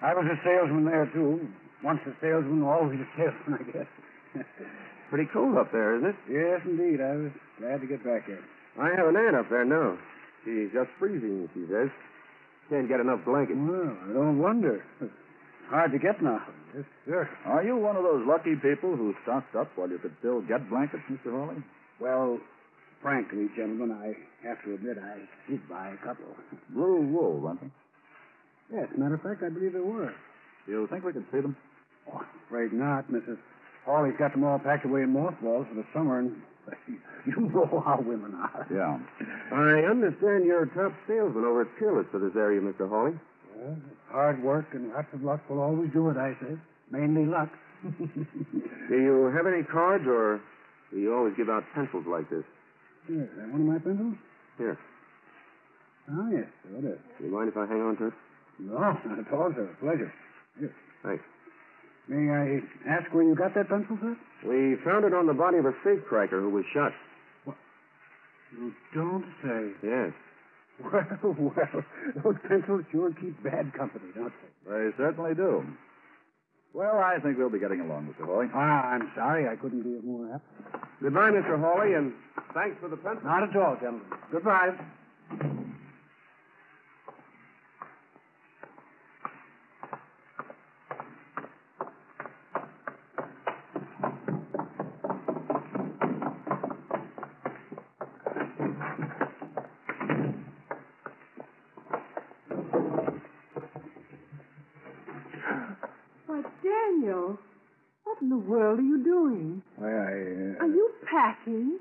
I was a salesman there, too. Once a salesman, always a salesman, I guess. Pretty cold up there, isn't it? Yes, indeed. I was glad to get back here. I have an aunt up there now. She's just freezing, she says. Can't get enough blankets. Well, I don't wonder. Hard to get now. Yes, sir. Are you one of those lucky people who stocked up while you could still get blankets, Mr. Hawley? Well, frankly, gentlemen, I have to admit I did buy a couple. Blue wool, weren't they? Yes, matter of fact, I believe there were. You think we can see them? Oh, I'm afraid not. Mrs. Hawley's got them all packed away in mothballs for the summer, and you know how women are. Yeah. I understand you're a top salesman over at Peerless for this area, Mr. Hawley. Well, hard work and lots of luck will always do it, I say. Mainly luck. Do you have any cards, or do you always give out pencils like this? Here, is that one of my pencils? Here. Oh, yes, so it is. Do you mind if I hang on to it? No, not at all, sir. Pleasure. Here. Thanks. May I ask where you got that pencil, sir? We found it on the body of a safecracker who was shot. What? You don't say. Yes. Well, those pencils sure keep bad company, don't they? They certainly do. Well, I think we'll be getting along, Mr. Hawley. I'm sorry I couldn't be of more help. Goodbye, Mr. Hawley, and thanks for the pencil. Not at all, gentlemen. Goodbye. Daniel, what in the world are you doing? Why, Are you packing?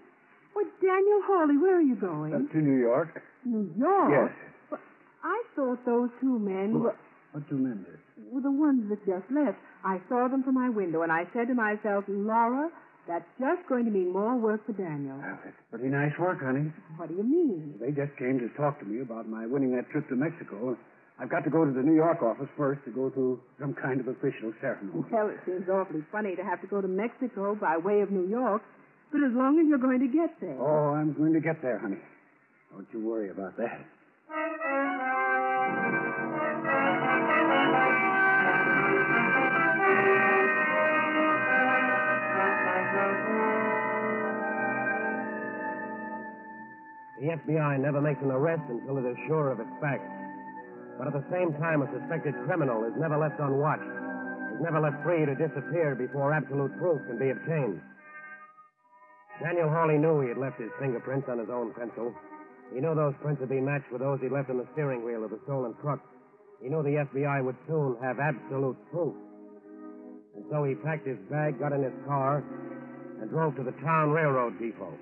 Why, Daniel Hawley, where are you going? To New York. New York? Yes. Well, I thought those two men What two men did? were the ones that just left. I saw them from my window, and I said to myself, Laura, that's just going to mean more work for Daniel. Well, that's pretty nice work, honey. What do you mean? They just came to talk to me about my winning that trip to Mexico. I've got to go to the New York office first to go through some kind of official ceremony. Well, it seems awfully funny to have to go to Mexico by way of New York, but as long as you're going to get there. Oh, I'm going to get there, honey. Don't you worry about that. The FBI never makes an arrest until it is sure of its facts. But at the same time, a suspected criminal is never left on watch, is never left free to disappear before absolute proof can be obtained. Daniel Hawley knew he had left his fingerprints on his own pencil. He knew those prints would be matched with those he left on the steering wheel of the stolen truck. He knew the FBI would soon have absolute proof. And so he packed his bag, got in his car, and drove to the town railroad depot.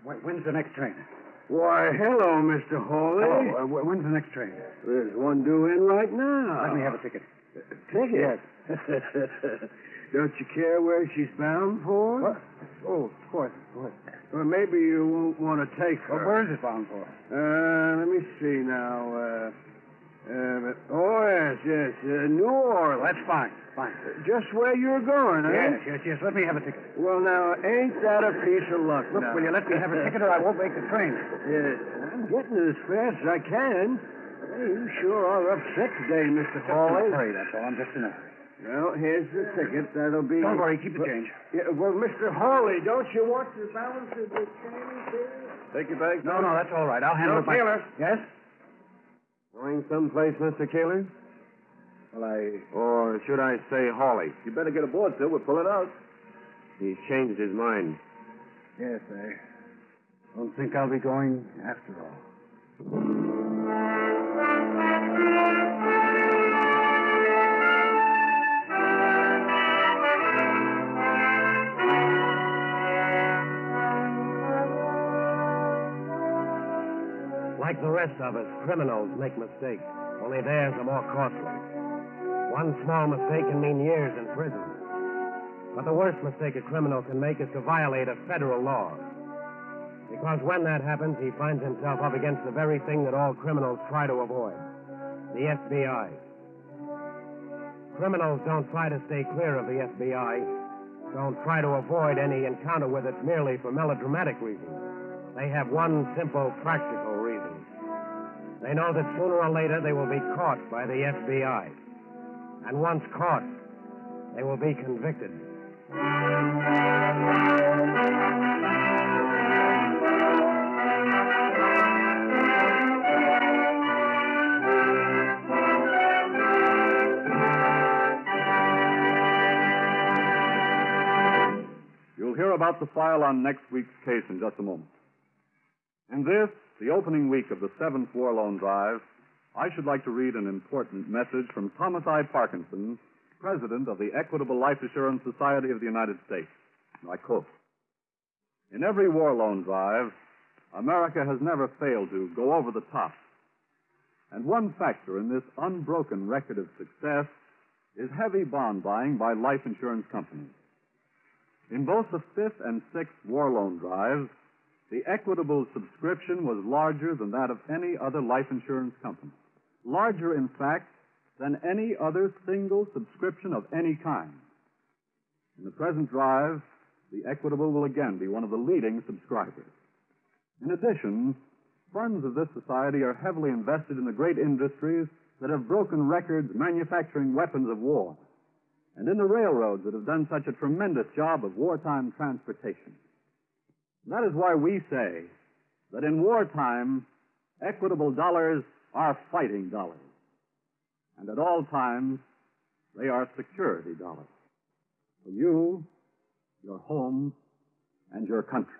When's the next train? Why, hello, Mr. Hawley. Oh, when's the next train? There's one due in right now. Let me have a ticket. Ticket? Yes. Don't you care where she's bound for? What? Oh, of course. Or maybe you won't want to take her. Well, where is it bound for? Let me see now. Yes. New Orleans. That's fine. Just where you're going, eh? Yes. Let me have a ticket. Well, now, ain't that a piece of luck? Look, now? will you let me have a ticket or I won't make the train? Yes, I'm getting it as fast as I can. You sure are upset today, Mr. Hawley. Just in a hurry, that's all. I'm just in a hurry. Well, here's the ticket. That'll be... Don't worry, keep the change. Yeah, well, Mr. Hawley, don't you want the balance of the change here? Take your bag. No, that's all right. I'll handle it Keeler. Yes? Going someplace, Mr. Keeler? Well, Or should I say Hawley? You better get aboard, sir. We're pulling out. He's changed his mind. Yes, I don't think I'll be going after all. Like the rest of us, criminals make mistakes, only theirs are more costly. One small mistake can mean years in prison. But the worst mistake a criminal can make is to violate a federal law. Because when that happens, he finds himself up against the very thing that all criminals try to avoid, the FBI. Criminals don't try to stay clear of the FBI, don't try to avoid any encounter with it merely for melodramatic reasons. They have one simple, practical reason. They know that sooner or later they will be caught by the FBI. And once caught, they will be convicted. You'll hear about the file on next week's case in just a moment. In this, the opening week of the 7th War Loan Drive, I should like to read an important message from Thomas I. Parkinson, President of the Equitable Life Assurance Society of the United States. I quote, "In every war loan drive, America has never failed to go over the top. And one factor in this unbroken record of success is heavy bond buying by life insurance companies. In both the 5th and 6th war loan drives, the Equitable subscription was larger than that of any other life insurance company. Larger, in fact, than any other single subscription of any kind. In the present drive, the Equitable will again be one of the leading subscribers. In addition, funds of this society are heavily invested in the great industries that have broken records manufacturing weapons of war, and in the railroads that have done such a tremendous job of wartime transportation. That is why we say that in wartime, Equitable dollars are fighting dollars. And at all times, they are security dollars. For you, your home, and your country.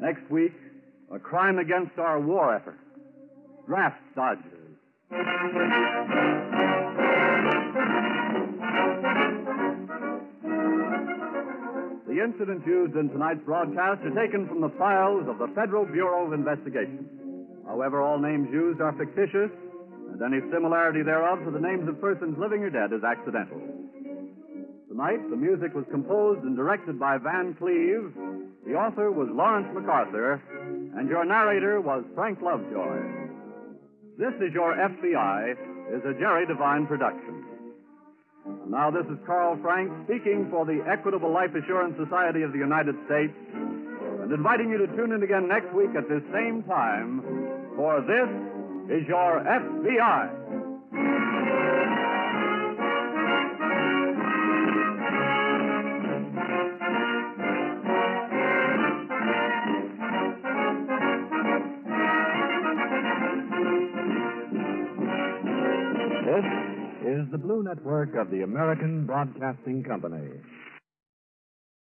Next week, a crime against our war effort. Draft dodgers. The incidents used in tonight's broadcast are taken from the files of the Federal Bureau of Investigation. However, all names used are fictitious, and any similarity thereof to the names of persons living or dead is accidental. Tonight, the music was composed and directed by Van Cleve. The author was Lawrence MacArthur, and your narrator was Frank Lovejoy. This Is Your FBI is a Jerry Devine production. Now, this is Carl Frank speaking for the Equitable Life Assurance Society of the United States and inviting you to tune in again next week at this same time for This Is Your FBI. This is the Blue Network of the American Broadcasting Company.